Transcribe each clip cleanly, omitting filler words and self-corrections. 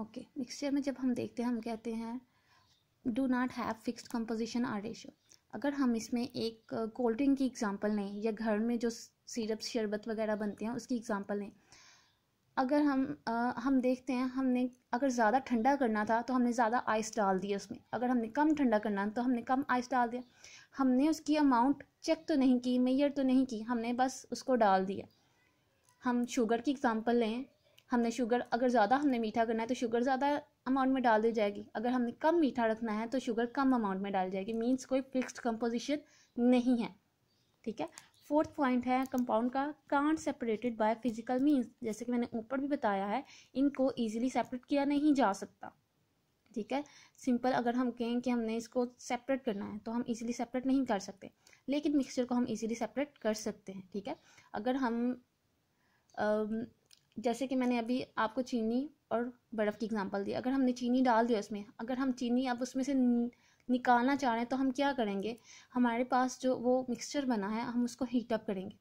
Okay, mixture में जब हम देखते हैं हम कहते हैं do not have fixed composition और रेशियो। अगर हम इसमें एक कोल्ड ड्रिंक की एग्जांपल लें या घर में जो सिरप शरबत वगैरह बनते हैं उसकी एग्जांपल लें, अगर हम देखते हैं हमने अगर ज़्यादा ठंडा करना था तो हमने ज़्यादा आइस डाल दिया उसमें, अगर हमने कम ठंडा करना तो हमने कम आइस डाल दिया। हमने उसकी अमाउंट चेक तो नहीं की, मेजर तो नहीं की, हमने बस उसको डाल दिया। हम शुगर की एग्जांपल लें, हमने शुगर अगर ज़्यादा हमने मीठा करना है तो शुगर ज़्यादा अमाउंट में डाल दी जाएगी, अगर हमने कम मीठा रखना है तो शुगर कम अमाउंट में डाल जाएगी। मीन्स कोई फिक्स्ड कंपोजिशन नहीं है, ठीक है। फोर्थ पॉइंट है कंपाउंड का can't separated by physical means. जैसे कि मैंने ऊपर भी बताया है, इनको ईजिली सेपरेट किया नहीं जा सकता, ठीक है। सिंपल अगर हम कहें कि हमने इसको सेपरेट करना है तो हम इजीली सेपरेट नहीं कर सकते, लेकिन मिक्सचर को हम इजीली सेपरेट कर सकते हैं, ठीक है। अगर हम जैसे कि मैंने अभी आपको चीनी और बर्फ़ की एग्जांपल दी, अगर हमने चीनी डाल दिया उसमें, अगर हम चीनी अब उसमें से निकालना चाह रहे हैं तो हम क्या करेंगे, हमारे पास जो वो मिक्सचर बना है हम उसको हीट अप करेंगे।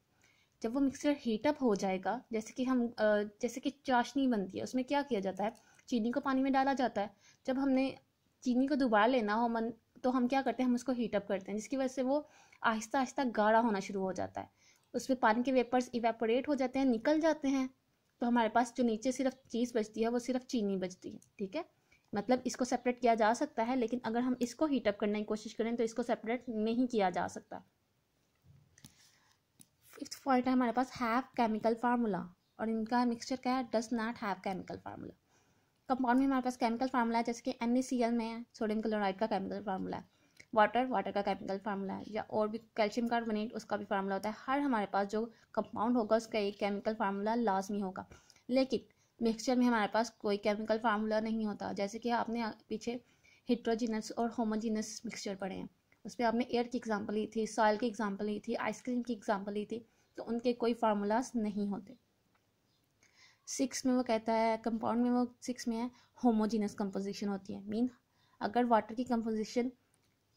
जब वो मिक्सचर हीट अप हो जाएगा, जैसे कि चाशनी बनती है, उसमें क्या किया जाता है, चीनी को पानी में डाला जाता है। जब हमने चीनी को दोबारा लेना हो तो हम क्या करते हैं, हम उसको हीट अप करते हैं, जिसकी वजह से वो आहिस्ता आहिस्ता गाढ़ा होना शुरू हो जाता है। उसमें पानी के वेपर्स इवेपोरेट हो जाते हैं, निकल जाते हैं, तो हमारे पास जो नीचे सिर्फ चीज़ बचती है वो सिर्फ चीनी बचती है, ठीक है। मतलब इसको सेपरेट किया जा सकता है, लेकिन अगर हम इसको हीट अप करने की कोशिश करें तो इसको सेपरेट नहीं किया जा सकता। फिफ्थ पॉइंट है हमारे पास हैव केमिकल फार्मूला, और इनका मिक्सचर क्या है, does not have chemical formula. Compound में हमारे पास केमिकल फार्मूला है, जैसे कि NaCl में सोडियम क्लोराइड का केमिकल फार्मूला है, वाटर का केमिकल फार्मूला है, या और भी कैल्शियम कार्बोनेट उसका भी फार्मूला होता है। हर हमारे पास जो कंपाउंड होगा उसका एक केमिकल फार्मूला लाजमी होगा, लेकिन मिक्सचर में हमारे पास कोई केमिकल फार्मूला नहीं होता। जैसे कि आपने पीछे हेट्रोजीनस और होमोजीनस मिक्सचर पढ़े हैं, उसमें आपने एयर की एग्जांपल ली थी, सॉइल की एग्जांपल ली थी, आइसक्रीम की एग्जांपल ली थी, तो उनके कोई फार्मूलाज नहीं होते। 6 में वो कहता है कंपाउंड में, वो 6 में है होमोजीनस कंपोजिशन होती है। मीन अगर वाटर की कंपोजिशन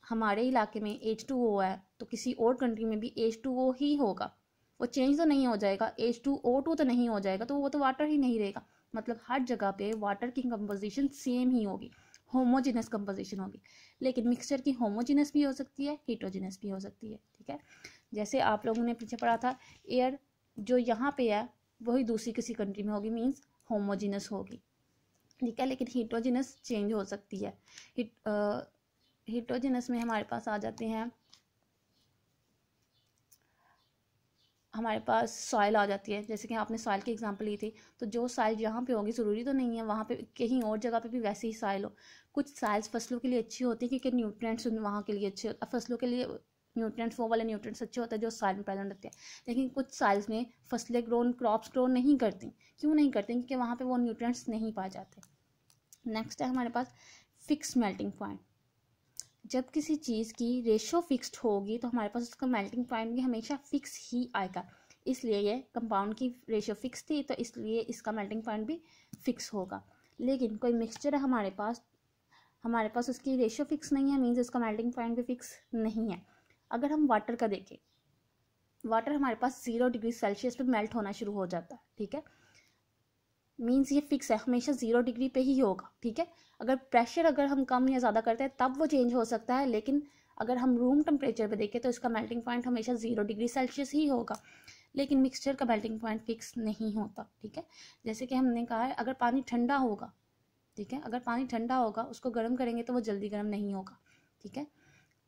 हमारे इलाके में H2O है तो किसी और कंट्री में भी H2O ही होगा, वो चेंज तो नहीं हो जाएगा, H2O2 तो नहीं हो जाएगा, तो वो तो वाटर ही नहीं रहेगा। मतलब हर जगह पे वाटर की कंपोजिशन सेम ही होगी, होमोजीनस कंपोजिशन होगी। लेकिन मिक्सचर की होमोजीनस भी हो सकती है, हेट्रोजीनस भी हो सकती है, ठीक है। जैसे आप लोगों ने पीछे पढ़ा था, एयर जो यहाँ पे है वही दूसरी किसी कंट्री में होगी, मीन्स होमोजीनस होगी, ठीक है। लेकिन हेट्रोजीनस चेंज हो सकती है। हेट्रोजीनस में हमारे पास आ जाते हैं, हमारे पास सॉइल आ जाती है। जैसे कि आपने सॉइल की एग्जांपल ली थी, तो जो सॉइल यहाँ पे होगी ज़रूरी तो नहीं है वहाँ पे कहीं और जगह पे भी वैसे ही सॉइल हो। कुछ सॉइल्स फसलों के लिए अच्छी होती है क्योंकि न्यूट्रिएंट्स वहाँ के लिए अच्छे, फसलों के लिए न्यूट्रिएंट्स, वो वाले न्यूट्रिएंट्स अच्छे होते हैं जो सॉइल में प्रेजेंट रहते हैं। लेकिन कुछ सॉइल्स में फसलें क्रॉप्स ग्रो नहीं करती। क्यों नहीं करती? क्योंकि वहाँ पर वो न्यूट्रिएंट्स नहीं पाए जाते। नेक्स्ट है हमारे पास फिक्स मेल्टिंग पॉइंट। जब किसी चीज़ की रेशो फिक्स्ड होगी तो हमारे पास उसका मेल्टिंग पॉइंट भी हमेशा फिक्स ही आएगा। इसलिए ये कंपाउंड की रेशो फिक्स थी तो इसलिए इसका मेल्टिंग पॉइंट भी फिक्स होगा। लेकिन कोई मिक्सचर है हमारे पास उसकी रेशो फिक्स नहीं है, मीन्स उसका मेल्टिंग पॉइंट भी फिक्स नहीं है। अगर हम वाटर का देखें, वाटर हमारे पास 0 डिग्री सेल्सियस पे मेल्ट होना शुरू हो जाता है, ठीक है। मीन्स ये फिक्स है, हमेशा 0 डिग्री पे ही होगा, ठीक है। अगर प्रेशर अगर हम कम या ज़्यादा करते हैं तब वो चेंज हो सकता है, लेकिन अगर हम रूम टेम्परेचर पे देखें तो इसका मेल्टिंग पॉइंट हमेशा 0 डिग्री सेल्सियस ही होगा। लेकिन मिक्सचर का मेल्टिंग पॉइंट फिक्स नहीं होता, ठीक है। जैसे कि हमने कहा है, अगर पानी ठंडा होगा, ठीक है, अगर पानी ठंडा होगा उसको गर्म करेंगे तो वो जल्दी गर्म नहीं होगा, ठीक है।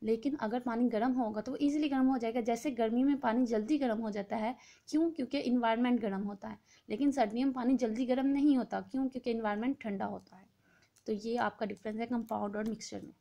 लेकिन अगर पानी गर्म होगा तो वो ईजिली गर्म हो जाएगा। जैसे गर्मी में पानी जल्दी गर्म हो जाता है, क्यों? क्योंकि इन्वायरमेंट गर्म होता है। लेकिन सर्दियों में पानी जल्दी गर्म नहीं होता, क्यों? क्योंकि इन्वायरमेंट ठंडा होता है। तो ये आपका डिफरेंस है कंपाउंड और मिक्सचर में।